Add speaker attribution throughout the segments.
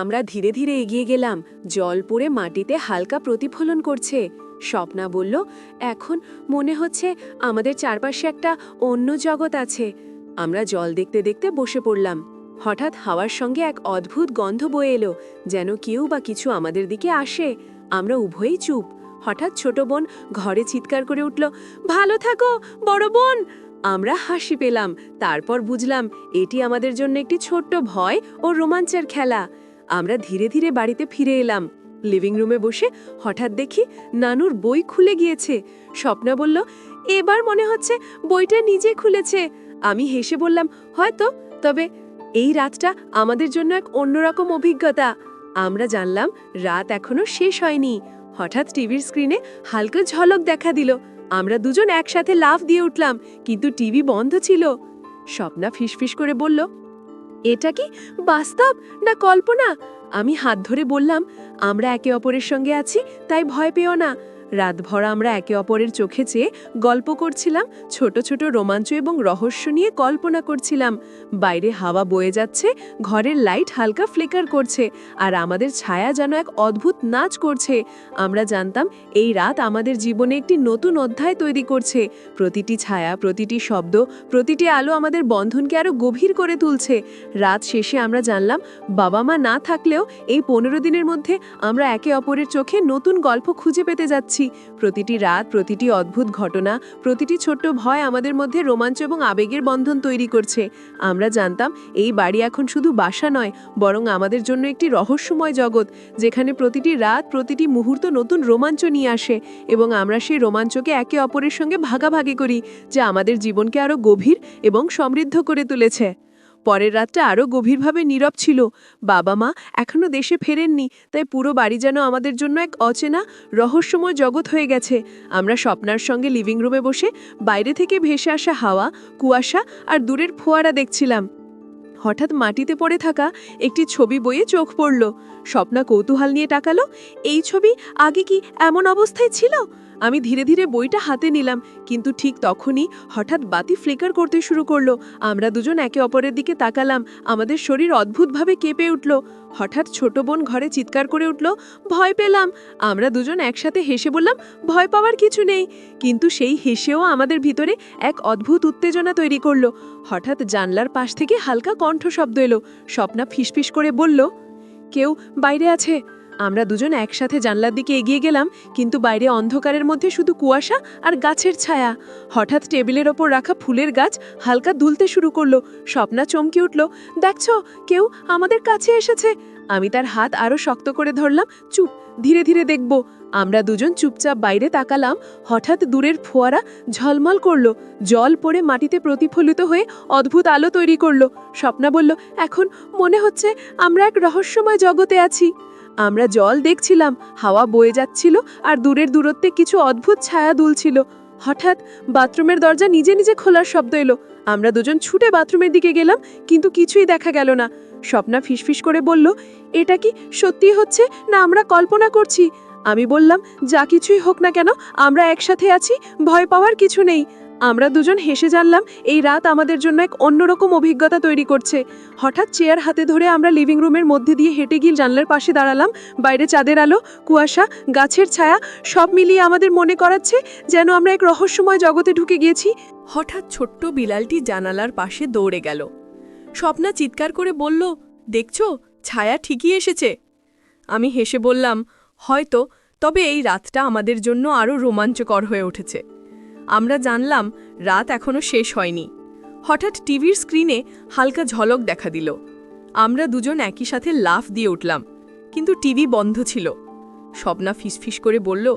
Speaker 1: আমরা ধীরে ধীরে এগিয়ে গেলাম। জল পড়ে মাটিতে হালকা প্রতিফলন করছে। স্বপ্না বলল, এখন মনে হচ্ছে আমাদের চারপাশে একটা অন্য জগৎ আছে। আমরা জল দেখতে দেখতে বসে পড়লাম। হঠাৎ হাওয়ার সঙ্গে এক অদ্ভুত গন্ধ বয়ে এলো, যেন কেউ বা কিছু আমাদের দিকে আসে। আমরা উভয়েই চুপ। হঠাৎ ছোট বোন ঘরে চিৎকার করে উঠল, ভালো থাকো বড় বোন। আমরা হাসি পেলাম। তারপর বুঝলাম এটি আমাদের জন্য একটি ছোট্ট ভয় ও রোমাঞ্চের খেলা। আমরা ধীরে ধীরে বাড়িতে ফিরে এলাম। লিভিং রুমে বসে হঠাৎ দেখি নানুর বই খুলে গিয়েছে। স্বপ্না বলল, এবার মনে হচ্ছে বইটা নিজে খুলেছে। আমি হেসে বললাম, হয়তো, তবে এই রাতটা আমাদের জন্য এক অন্যরকম অভিজ্ঞতা। আমরা জানলাম রাত এখনো শেষ হয়নি। হঠাৎ টিভির স্ক্রিনে হালকা ঝলক দেখা দিল। আমরা দুজন একসাথে লাফ দিয়ে উঠলাম, কিন্তু টিভি বন্ধ ছিল। স্বপ্না ফিসফিস করে বলল, এটা কি বাস্তব না কল্পনা? আমি হাত ধরে বললাম, আমরা একে অপরের সঙ্গে আছি, তাই ভয় পেও না। রাতভর আমরা একে অপরের চোখে চেয়ে গল্প করছিলাম, ছোট ছোট রোমাঞ্চ এবং রহস্য নিয়ে কল্পনা করছিলাম। বাইরে হাওয়া বয়ে যাচ্ছে, ঘরের লাইট হালকা ফ্লিকার করছে, আর আমাদের ছায়া যেন এক অদ্ভুত নাচ করছে। আমরা জানতাম এই রাত আমাদের জীবনে একটি নতুন অধ্যায় তৈরি করছে। প্রতিটি ছায়া, প্রতিটি শব্দ, প্রতিটি আলো আমাদের বন্ধনকে আরো গভীর করে তুলছে। রাত শেষে আমরা জানলাম বাবা মা না থাকলেও এই 15 দিনের মধ্যে আমরা একে অপরের চোখে নতুন গল্প খুঁজে পেতে যাচ্ছি। প্রতিটি রাত, প্রতিটি অদ্ভুত ঘটনা, প্রতিটি ছোট্ট ভয় আমাদের মধ্যে রোমাঞ্চ এবং আবেগের বন্ধন তৈরি করছে। আমরা জানতাম এই বাড়ি এখন শুধু বাসা নয়, বরং আমাদের জন্য একটি রহস্যময় জগৎ, যেখানে প্রতিটি রাত, প্রতিটি মুহূর্ত নতুন রোমাঞ্চ নিয়ে আসে, এবং আমরা সেই রোমাঞ্চকে একে অপরের সঙ্গে ভাগাভাগি করি, যা আমাদের জীবনকে আরো গভীর এবং সমৃদ্ধ করে তুলেছে। পরের রাতটা আরও গভীরভাবে নীরব ছিল। বাবা মা এখনও দেশে ফেরেননি, তাই পুরো বাড়ি যেন আমাদের জন্য এক অচেনা রহস্যময় জগৎ হয়ে গেছে। আমরা স্বপ্নার সঙ্গে লিভিং রুমে বসে বাইরে থেকে ভেসে আসা হাওয়া, কুয়াশা আর দূরের ফোয়ারা দেখছিলাম। হঠাৎ মাটিতে পড়ে থাকা একটি ছবি বইয়ে চোখ পড়ল। স্বপ্না কৌতূহল নিয়ে তাকালো, এই ছবি আগে কি এমন অবস্থায় ছিল? আমি ধীরে ধীরে বইটা হাতে নিলাম, কিন্তু ঠিক তখনই হঠাৎ বাতি ফ্লিকার করতে শুরু করলো। আমরা দুজন একে অপরের দিকে তাকালাম। আমাদের শরীর অদ্ভুতভাবে কেঁপে উঠল। হঠাৎ ছোট বোন ঘরে চিৎকার করে উঠল, ভয় পেলাম। আমরা দুজন একসাথে হেসে বললাম, ভয় পাওয়ার কিছু নেই। কিন্তু সেই হেসেও আমাদের ভিতরে এক অদ্ভুত উত্তেজনা তৈরি করলো। হঠাৎ জানলার পাশ থেকে হালকা কণ্ঠশব্দ এলো। স্বপ্না ফিসফিস করে বলল, কেউ বাইরে আছে। আমরা দুজন একসাথে জানলার দিকে এগিয়ে গেলাম, কিন্তু বাইরে অন্ধকারের মধ্যে শুধু কুয়াশা আর গাছের ছায়া। হঠাৎ টেবিলের ওপর রাখা ফুলের গাছ হালকা দুলতে শুরু করলো। স্বপ্না চমকে উঠল, দেখছো, কেউ আমাদের কাছে এসেছে। আমি তার হাত আরো শক্ত করে ধরলাম, চুপ, ধীরে ধীরে দেখব। আমরা দুজন চুপচাপ বাইরে তাকালাম। হঠাৎ দূরের ফোয়ারা ঝলমল করলো, জল পড়ে মাটিতে প্রতিফলিত হয়ে অদ্ভুত আলো তৈরি করলো। স্বপ্না বলল, এখন মনে হচ্ছে আমরা এক রহস্যময় জগতে আছি। আমরা জল দেখছিলাম, হাওয়া বয়ে যাচ্ছিল, আর দূরের দূরত্বে কিছু অদ্ভুত ছায়া দুলছিল। হঠাৎ বাথরুমের দরজা নিজে নিজে খোলার শব্দ এলো। আমরা দুজন ছুটে বাথরুমের দিকে গেলাম, কিন্তু কিছুই দেখা গেল না। স্বপ্না ফিসফিস করে বলল, এটা কি সত্যি হচ্ছে না আমরা কল্পনা করছি? আমি বললাম, যা কিছুই হোক না কেন, আমরা একসাথে আছি, ভয় পাওয়ার কিছু নেই। আমরা দুজন হেসে জানলাম এই রাত আমাদের জন্য এক অন্যরকম অভিজ্ঞতা তৈরি করছে। হঠাৎ চেয়ার হাতে ধরে আমরা লিভিং রুমের মধ্যে দিয়ে হেঁটে গিয়ে জানলার পাশে দাঁড়ালাম। বাইরে চাঁদের আলো, কুয়াশা, গাছের ছায়া সব মিলিয়ে আমাদের মনে করাচ্ছে যেন আমরা এক রহস্যময় জগতে ঢুকে গিয়েছি। হঠাৎ ছোট্ট বিড়ালটি জানালার পাশে দৌড়ে গেল। স্বপ্না চিৎকার করে বলল, দেখছো, ছায়া ঠিকই এসেছে। আমি হেসে বললাম, হয়তো, তবে এই রাতটা আমাদের জন্য আরও রোমাঞ্চকর হয়ে উঠেছে। আমরা জানলাম রাত এখনো শেষ হয়নি। হঠাৎ টিভির স্ক্রিনে হালকা ঝলক দেখা দিল। আমরা দুজন একই সাথে লাফ দিয়ে উঠলাম, কিন্তু টিভি বন্ধ ছিল। স্বপ্না ফিসফিস করে বলল,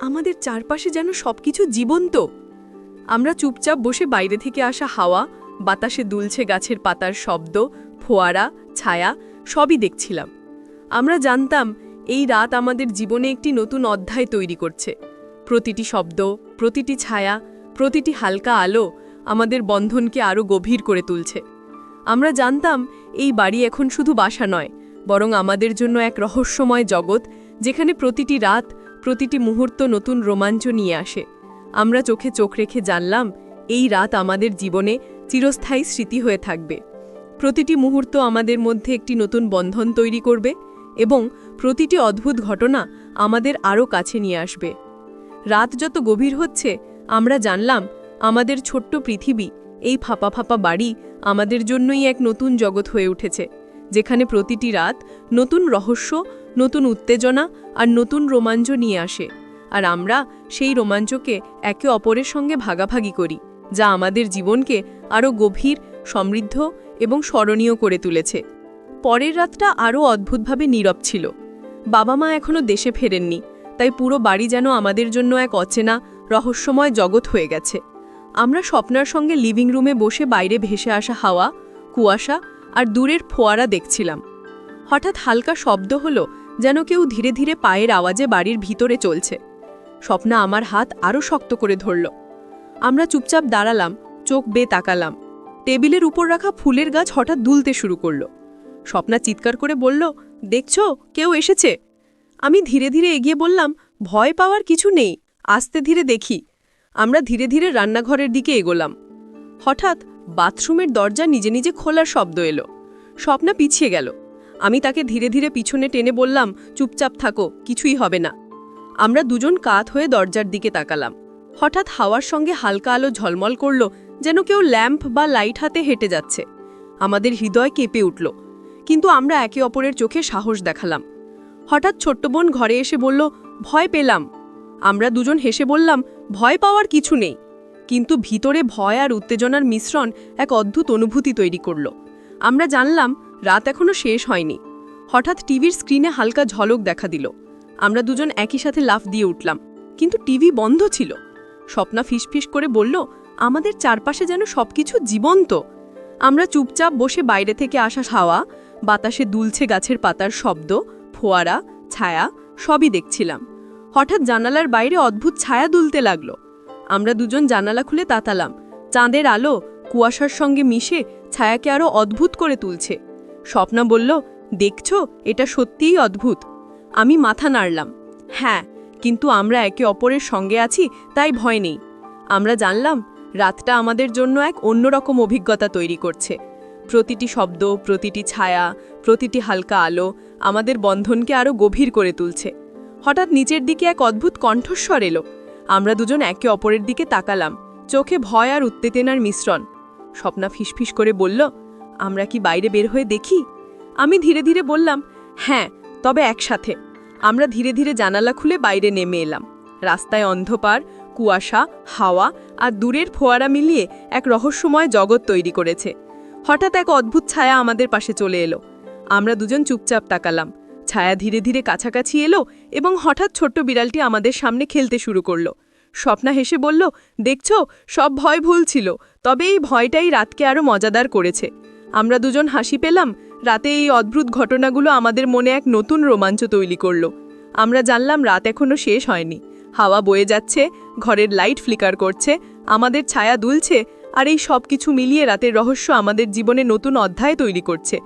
Speaker 1: আমাদের চারপাশে যেন সবকিছু জীবন্ত। আমরা চুপচাপ বসে বাইরে থেকে আসা হাওয়া, বাতাসে দুলছে গাছের পাতার শব্দ, ফোয়ারা, ছায়া সবই দেখছিলাম। আমরা জানতাম এই রাত আমাদের জীবনে একটি নতুন অধ্যায় তৈরি করছে। প্রতিটি শব্দ, প্রতিটি ছায়া, প্রতিটি হালকা আলো আমাদের বন্ধনকে আরও গভীর করে তুলছে। আমরা জানতাম এই বাড়ি এখন শুধু বাসা নয়, বরং আমাদের জন্য এক রহস্যময় জগৎ, যেখানে প্রতিটি রাত, প্রতিটি মুহূর্ত নতুন রোমাঞ্চ নিয়ে আসে। আমরা চোখে চোখ রেখে জানলাম এই রাত আমাদের জীবনে চিরস্থায়ী স্মৃতি হয়ে থাকবে।
Speaker 2: প্রতিটি মুহূর্ত আমাদের মধ্যে একটি নতুন বন্ধন তৈরি করবে এবং প্রতিটি অদ্ভুত ঘটনা আমাদের আরও কাছে নিয়ে আসবে। রাত যত গভীর হচ্ছে আমরা জানলাম আমাদের ছোট্ট পৃথিবী, এই ফাঁপা ফাঁপা বাড়ি আমাদের জন্যই এক নতুন জগৎ হয়ে উঠেছে, যেখানে প্রতিটি রাত নতুন রহস্য, নতুন উত্তেজনা আর নতুন রোমাঞ্চ নিয়ে আসে। আর আমরা সেই রোমাঞ্চকে একে অপরের সঙ্গে ভাগাভাগি করি, যা আমাদের জীবনকে আরও গভীর, সমৃদ্ধ এবং স্মরণীয় করে তুলেছে। পরের রাতটা আরও অদ্ভুতভাবে নীরব ছিল। বাবা মা এখনও দেশে ফেরেননি, তাই পুরো বাড়ি যেন আমাদের জন্য এক অচেনা, রহস্যময় জগৎ হয়ে গেছে। আমরা স্বপ্নার সঙ্গে লিভিং রুমে বসে বাইরে ভেসে আসা হাওয়া, কুয়াশা আর দূরের ফোয়ারা দেখছিলাম। হঠাৎ হালকা শব্দ হলো, যেন কেউ ধীরে ধীরে পায়ের আওয়াজে বাড়ির ভিতরে চলছে। স্বপ্না আমার হাত আরও শক্ত করে ধরল। আমরা চুপচাপ দাঁড়ালাম, চোখ বেয়ে তাকালাম। টেবিলের উপর রাখা ফুলের গাছ হঠাৎ দুলতে শুরু করল। স্বপ্না চিৎকার করে বলল, দেখছো, কেউ এসেছে। আমি ধীরে ধীরে এগিয়ে বললাম, ভয় পাওয়ার কিছু নেই, আস্তে ধীরে দেখি। আমরা ধীরে ধীরে রান্নাঘরের দিকে এগোলাম। হঠাৎ বাথরুমের দরজা নিজে নিজে খোলার শব্দ এলো। স্বপ্না পিছিয়ে গেল। আমি তাকে ধীরে ধীরে পিছনে টেনে বললাম, চুপচাপ থাকো, কিছুই হবে না। আমরা দুজন কাত হয়ে দরজার দিকে তাকালাম। হঠাৎ হাওয়ার সঙ্গে হালকা আলো ঝলমল করল, যেন কেউ ল্যাম্প বা লাইট হাতে হেঁটে যাচ্ছে। আমাদের হৃদয় কেঁপে উঠল, কিন্তু আমরা একে অপরের চোখে সাহস দেখালাম। হঠাৎ ছোট্ট বোন ঘরে এসে বলল, ভয় পেলাম। আমরা দুজন হেসে বললাম, ভয় পাওয়ার কিছু নেই। কিন্তু ভিতরে ভয় আর উত্তেজনার মিশ্রণ এক অদ্ভুত অনুভূতি তৈরি করল। আমরা জানলাম রাত এখনো শেষ হয়নি। হঠাৎ টিভির স্ক্রিনে হালকা ঝলক দেখা দিল। আমরা দুজন একই সাথে লাফ দিয়ে উঠলাম, কিন্তু টিভি বন্ধ ছিল। স্বপ্না ফিসফিস করে বলল, আমাদের চারপাশে যেন সবকিছু জীবন্ত। আমরা চুপচাপ বসে বাইরে থেকে আসা হাওয়া, বাতাসে দুলছে গাছের পাতার শব্দ, ফোয়ারা, ছায়া সবই দেখছিলাম। হঠাৎ জানালার বাইরে অদ্ভুত ছায়া দুলতে লাগলো। আমরা দুজন জানালা খুলে তাতালাম। চাঁদের আলো কুয়াশার সঙ্গে মিশে ছায়াকে আরও অদ্ভুত করে তুলছে। স্বপ্না বলল, দেখছো, এটা সত্যিই অদ্ভুত। আমি মাথা নাড়লাম, হ্যাঁ, কিন্তু আমরা একে অপরের সঙ্গে আছি, তাই ভয় নেই। আমরা জানলাম রাতটা আমাদের জন্য এক অন্যরকম অভিজ্ঞতা তৈরি করছে। প্রতিটি শব্দ, প্রতিটি ছায়া, প্রতিটি হালকা আলো আমাদের বন্ধনকে আরও গভীর করে তুলছে। হঠাৎ নিচের দিকে এক অদ্ভুত কণ্ঠস্বর এলো। আমরা দুজন একে অপরের দিকে তাকালাম, চোখে ভয় আর উত্তেজনার মিশ্রণ। স্বপ্না ফিসফিস করে বলল, আমরা কি বাইরে বের হয়ে দেখি? আমি ধীরে ধীরে বললাম, হ্যাঁ, তবে একসাথে। আমরা ধীরে ধীরে জানালা খুলে বাইরে নেমে এলাম। রাস্তায় অন্ধকার, কুয়াশা, হাওয়া আর দূরের ফোয়ারা মিলিয়ে এক রহস্যময় জগৎ তৈরি করেছে। হঠাৎ এক অদ্ভুত ছায়া আমাদের পাশে চলে এলো। আমরা দুজন চুপচাপ তাকালাম। ছায়া ধীরে ধীরে কাছাকাছি এলো এবং হঠাৎ ছোট্ট বিড়ালটি আমাদের সামনে খেলতে শুরু করলো। স্বপ্না হেসে বলল, দেখছো, সব ভয় ভুল ছিল, তবে এই ভয়টাই রাতকে আরও মজাদার করেছে। আমরা দুজন হাসি পেলাম। রাতে এই অদ্ভুত ঘটনাগুলো আমাদের মনে এক নতুন রোমাঞ্চ তৈরি করল। আমরা জানলাম রাত এখনো শেষ হয়নি। হাওয়া বয়ে যাচ্ছে, ঘরের লাইট ফ্লিকার করছে, আমাদের ছায়া দুলছে, আর এই সব কিছু মিলিয়ে রাতের রহস্য আমাদের জীবনে নতুন অধ্যায় তৈরি করছে।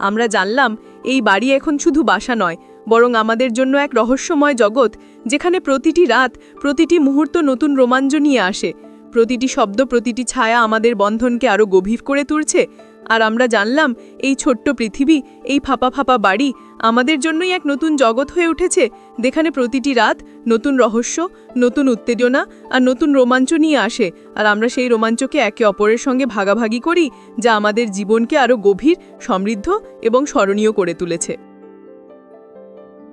Speaker 2: আমরা জানলাম এই বাড়ি এখন শুধু বাসা নয়, বরং আমাদের জন্য এক রহস্যময় জগৎ, যেখানে প্রতিটি রাত, প্রতিটি মুহূর্ত নতুন রোমাঞ্চ নিয়ে আসে। প্রতিটি শব্দ, প্রতিটি ছায়া আমাদের বন্ধনকে আরও গভীর করে তুলছে। আর আমরা জানলাম এই ছোট্ট পৃথিবী, এই ফাঁপা ফাঁপা বাড়ি আমাদের জন্যই এক নতুন জগৎ হয়ে উঠেছে, যেখানে প্রতিটি রাত নতুন রহস্য, নতুন উত্তেজনা আর নতুন রোমাঞ্চ নিয়ে আসে। আর আমরা সেই রোমাঞ্চকে একে অপরের সঙ্গে ভাগাভাগি করি, যা আমাদের জীবনকে আরও গভীর, সমৃদ্ধ এবং স্মরণীয় করে তুলেছে।